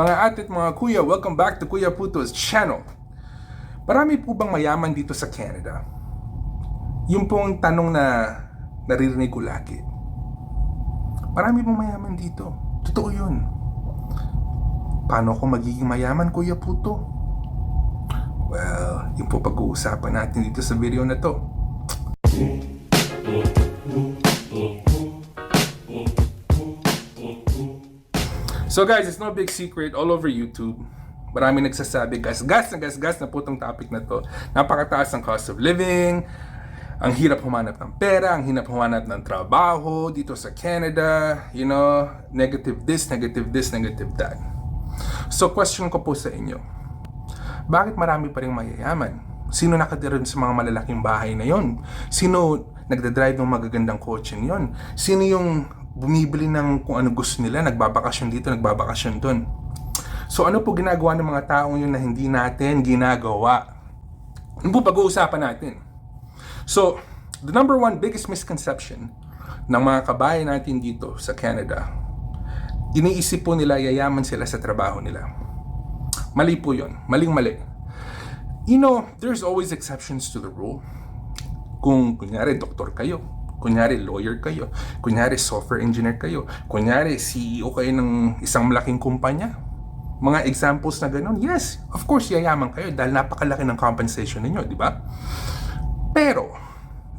Mga ate at mga kuya, welcome back to Kuya Puto's channel. Marami po bang mayaman dito sa Canada? Yung pong tanong na naririnig ko lagi. Marami pong mayaman dito. Totoo yun. Paano ako magiging mayaman, Kuya Puto? Well, yung po pag-uusapan natin dito sa video na to. So guys, it's no big secret all over YouTube. Marami nagsasabi, gas na po itong topic na to. Napakataas ng cost of living, ang hirap humanap ng pera, ang hirap humanap ng trabaho dito sa Canada, you know, negative this, negative that. So question ko po sa inyo, bakit marami pa rin mayayaman? Sino nakatira sa mga malalaking bahay na yon? Sino nagdadrive ng magagandang kotse yon? Sino yung bumibili ng kung ano gusto nila, nagbabakasyon dito, nagbabakasyon doon? So ano po ginagawa ng mga taong yun na hindi natin ginagawa? Ano po pag-uusapan natin? So, the number one biggest misconception ng mga kabayan natin dito sa Canada, iniisip po nila yayaman sila sa trabaho nila. Mali po yun. Maling-mali. You know, there's always exceptions to the rule. Kung kunyari doktor kayo, kunyari lawyer kayo, kunyari software engineer kayo, kunyari CEO kayo ng isang malaking kumpanya, mga examples na ganun, yes, of course yayaman kayo dahil napakalaki ng compensation ninyo, di ba? Pero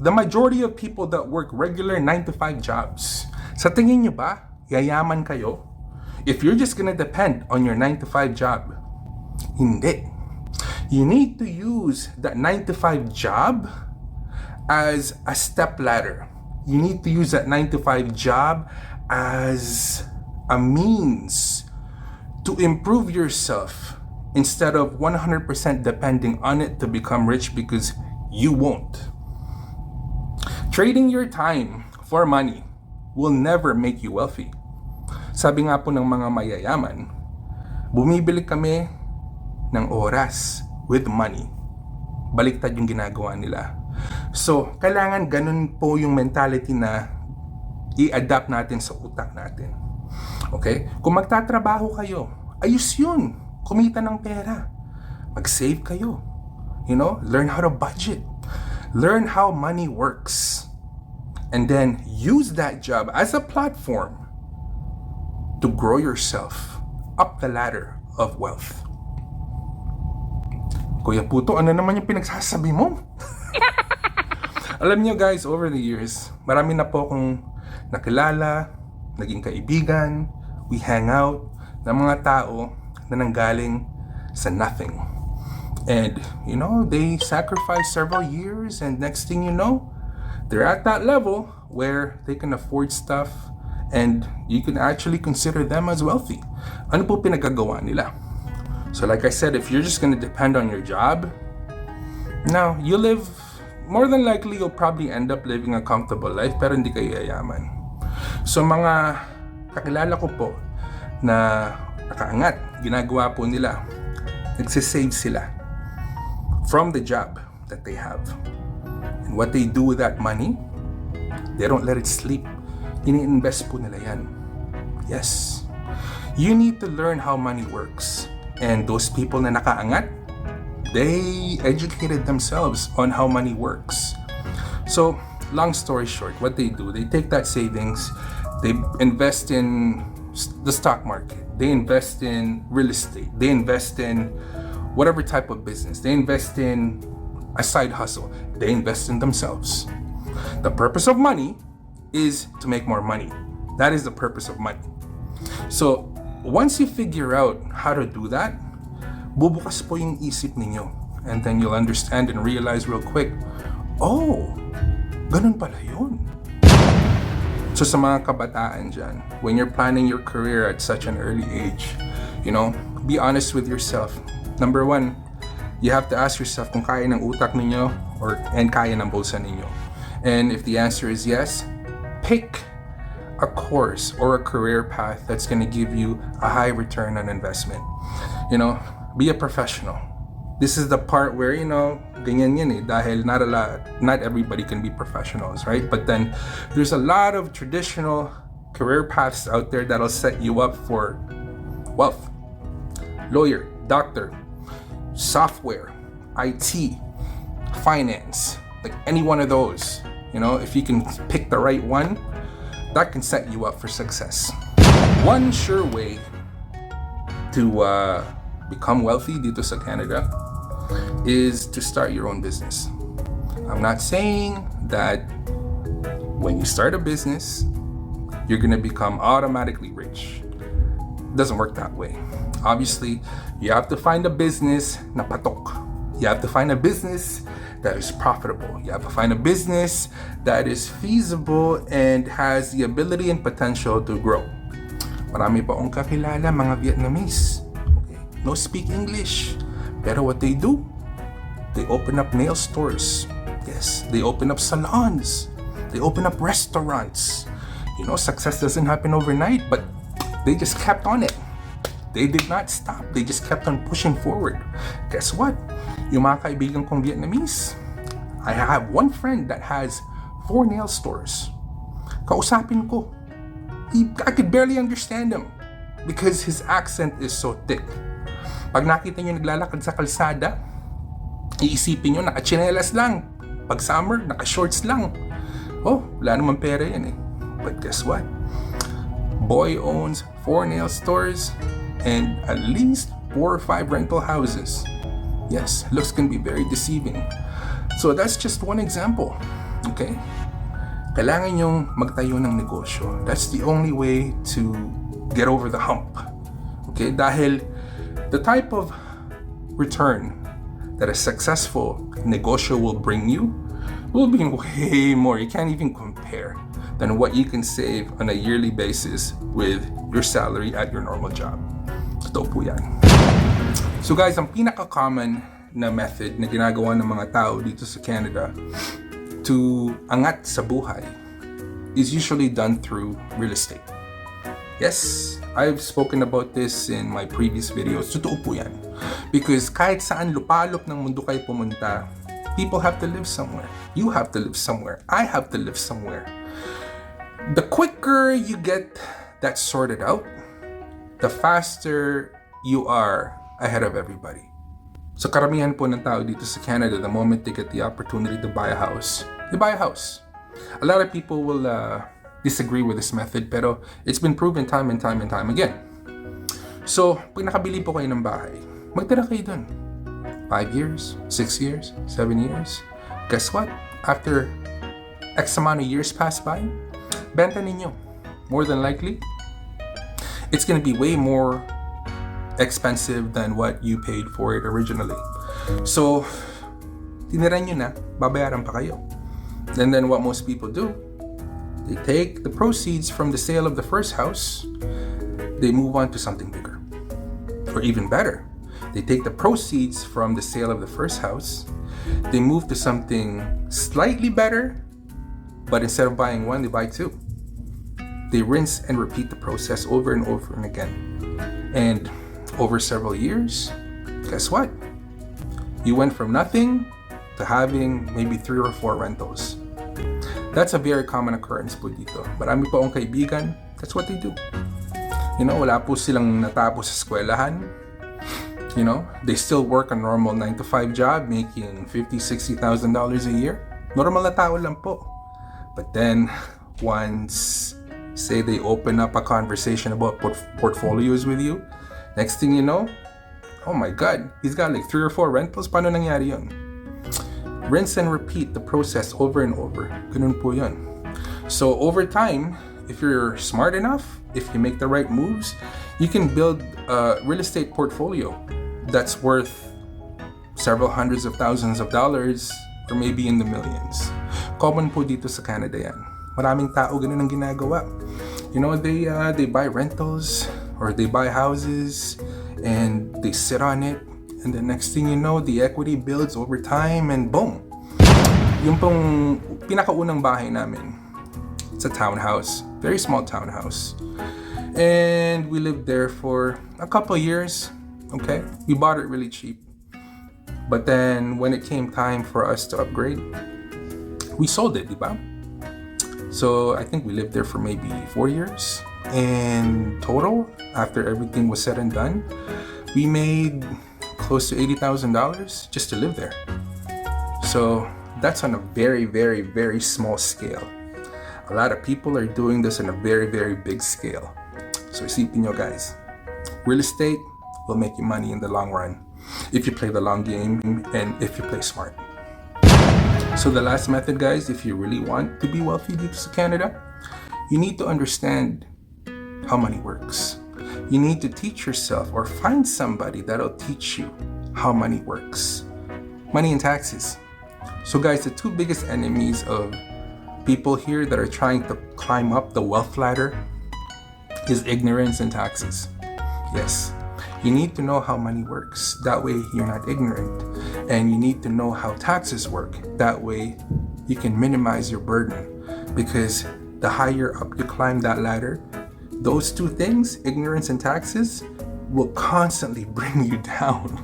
the majority of people that work regular 9-to-5 jobs, sa tingin nyo ba yayaman kayo if you're just gonna depend on your 9-to-5 job? Hindi. You need to use that 9-to-5 job as a step ladder. You need to use that 9-to-5 job as a means to improve yourself instead of 100% depending on it to become rich, because you won't. Trading your time for money will never make you wealthy. Sabi nga po ng mga mayayaman, bumibili kami ng oras with money. Baliktad yung ginagawa nila. So, kailangan ganun po yung mentality na i-adapt natin sa utak natin. Okay? Kung magtatrabaho kayo, ayos yun. Kumita ng pera. Mag-save kayo. You know, learn how to budget. Learn how money works. And then use that job as a platform to grow yourself up the ladder of wealth. Kuya Puto, ano naman yung pinagsasabi mo? Alam niyo guys, over the years, marami na po akong nakilala, naging kaibigan, we hang out, ng mga tao na nanggaling sa nothing. And, you know, they sacrifice several years and next thing you know, they're at that level where they can afford stuff and you can actually consider them as wealthy. Ano po pinagagawa nila? So like I said, if you're just gonna depend on your job, now you live, more than likely you'll probably end up living a comfortable life pero hindi kayo yayaman. So mga kakilala ko po na nakaangat, ginagawa po nila, nagsisave sila from the job that they have. And what they do with that money, they don't let it sleep. Ini-invest po nila yan. Yes. You need to learn how money works. And those people na nakaangat, they educated themselves on how money works. So, long story short, what they do, they take that savings, they invest in the stock market, they invest in real estate, they invest in whatever type of business, they invest in a side hustle, they invest in themselves. The purpose of money is to make more money. That is the purpose of money. So, once you figure out how to do that, bubukas po yung isip ninyo. And then you'll understand and realize real quick, oh, ganun pala yun. So sa mga kabataan dyan, when you're planning your career at such an early age, you know, be honest with yourself. Number one, you have to ask yourself kung kaya ng utak ninyo and kaya ng bulsa ninyo. And if the answer is yes, pick a course or a career path that's going to give you a high return on investment. You know, be a professional. This is the part where, you know, ganyan yan eh, dahil not everybody can be professionals, right? But then there's a lot of traditional career paths out there that'll set you up for wealth. lawyer, doctor, software, IT, finance, like any one of those. If you can pick the right one, that can set you up for success. One sure way to become wealthy dito sa Canada is to start your own business. I'm not saying that when you start a business, you're gonna become automatically rich. It doesn't work that way. Obviously, you have to find a business na patok. You have to find a business that is profitable. You have to find a business that is feasible and has the ability and potential to grow. Marami pa akong kakilala mga Vietnamese. Okay, no speak English. Pero what they do, they open up nail stores. Yes, they open up salons. They open up restaurants. Success doesn't happen overnight, but they just kept on it. They did not stop. They just kept on pushing forward. Guess what? Yung mga kaibigan kong Vietnamese, I have one friend that has 4 nail stores. Kausapin ko. I could barely understand him because his accent is so thick. Pag nakita nyo naglalakad sa kalsada, iisipin nyo naka-chinelas lang. Pag summer, naka-shorts lang. Oh, wala naman pera yan eh. But guess what? Boy owns 4 nail stores and at least 4 or 5 rental houses. Yes, looks can be very deceiving. So that's just one example. Okay? Kailangan nyong magtayo ng negosyo. That's the only way to get over the hump. Okay? Dahil the type of return that a successful negosyo will bring you will be way more. You can't even compare than what you can save on a yearly basis with your salary at your normal job. Totoo po yan. So guys, ang pinaka-common na method na ginagawa ng mga tao dito sa Canada to angat sa buhay is usually done through real estate. Yes, I've spoken about this in my previous videos. Totoo po yan. Because kahit saan lupalop ng mundo kayo pumunta, people have to live somewhere. You have to live somewhere. I have to live somewhere. The quicker you get that sorted out, the faster you are ahead of everybody. So karamihan po ng tao dito sa Canada, the moment they get the opportunity to buy a house, they buy a house. A lot of people will disagree with this method, pero it's been proven time and time and time again. So, pag nakabili po kayo ng bahay, magtira kayo dun. 5 years, 6 years, 7 years. Guess what? After X amount of years pass by, benta ninyo. More than likely, it's gonna be way more expensive than what you paid for it originally. So, tinira nyo na, babayaran pa kayo. And then what most people do, they take the proceeds from the sale of the first house, they move on to something bigger. Or even better, they take the proceeds from the sale of the first house, they move to something slightly better, but instead of buying one, they buy 2. They rinse and repeat the process over and over and again. And over several years, guess what? You went from nothing to having maybe 3 or 4 rentals. That's a very common occurrence po dito. Marami po akong kaibigan, that's what they do. Wala po silang natapos sa eskwelahan. They still work a normal 9-to-5 job making $50,000-$60,000 a year. Normal na tao lang po. But then, once, say they open up a conversation about portfolios with you, next thing you know, oh my God, he's got like 3 or 4 rentals. Paano nangyari yun? Rinse and repeat the process over and over. Ganun po yun. So over time, if you're smart enough, if you make the right moves, you can build a real estate portfolio that's worth several hundreds of thousands of dollars or maybe in the millions. Common po dito sa Canada yan. Maraming tao ganun ang ginagawa. They buy rentals or they buy houses and they sit on it, and the next thing you know, the equity builds over time and boom. Yung pong pinakaunang bahay namin, it's a townhouse, very small townhouse. And we lived there for a couple years, okay? We bought it really cheap. But then when it came time for us to upgrade, we sold it, diba? So I think we lived there for maybe 4 years. In total, after everything was said and done, we made close to $80,000 just to live there. So that's on a very, very, very small scale. A lot of people are doing this on a very, very big scale. So isipin nyo guys, real estate will make you money in the long run if you play the long game and if you play smart. So the last method guys, if you really want to be wealthy dito sa Canada, you need to understand how money works. You need to teach yourself or find somebody that'll teach you how money works. Money and taxes. So guys, the two biggest enemies of people here that are trying to climb up the wealth ladder is ignorance and taxes. Yes, you need to know how money works. That way you're not ignorant. And you need to know how taxes work. That way you can minimize your burden. Because the higher up you climb that ladder, those two things, ignorance and taxes, will constantly bring you down.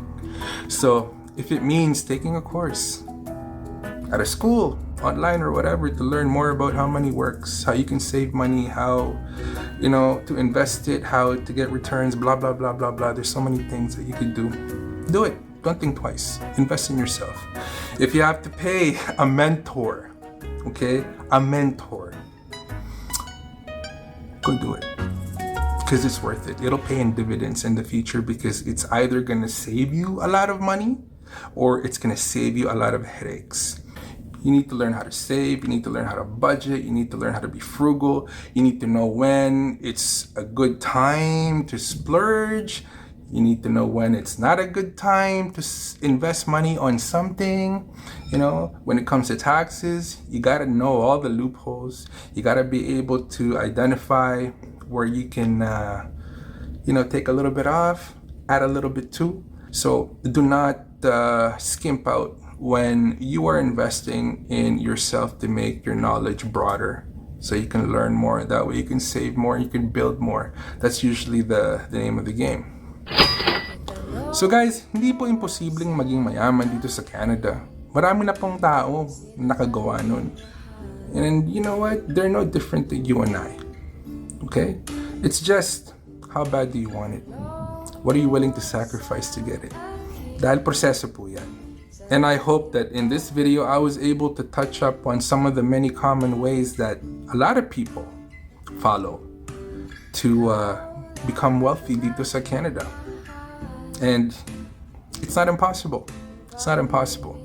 So if it means taking a course at a school, online or whatever, to learn more about how money works, how you can save money, how, you know, to invest it, how to get returns, blah, blah, blah, blah, blah. There's so many things that you could do. Do it. Don't think twice. Invest in yourself. If you have to pay a mentor, okay, a mentor, go do it. Because it's worth it. It'll pay in dividends in the future because it's either going to save you a lot of money or it's going to save you a lot of headaches. You need to learn how to save. You need to learn how to budget. You need to learn how to be frugal. You need to know when it's a good time to splurge. You need to know when it's not a good time to invest money on something. You know, when it comes to taxes, you got to know all the loopholes. You got to be able to identify where you can, you know, take a little bit off, add a little bit to. So do not skimp out when you are investing in yourself to make your knowledge broader so you can learn more. That way you can save more, you can build more. That's usually the name of the game. So guys, hindi po imposibleng maging mayaman dito sa Canada. Marami na pong tao nakagawa nun. And you know what? They're no different than you and I. Okay? It's just, how bad do you want it? What are you willing to sacrifice to get it? Dahil proseso po yan. And I hope that in this video, I was able to touch up on some of the many common ways that a lot of people follow to become wealthy dito sa Canada. And it's not impossible. It's not impossible.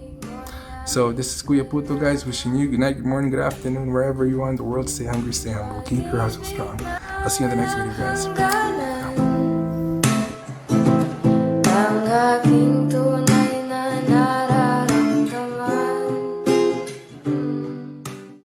So this is Kuya Puto, guys, wishing you good night, good morning, good afternoon, wherever you are in the world. Stay hungry, stay humble, keep your hustle strong. I'll see you in the next video, guys.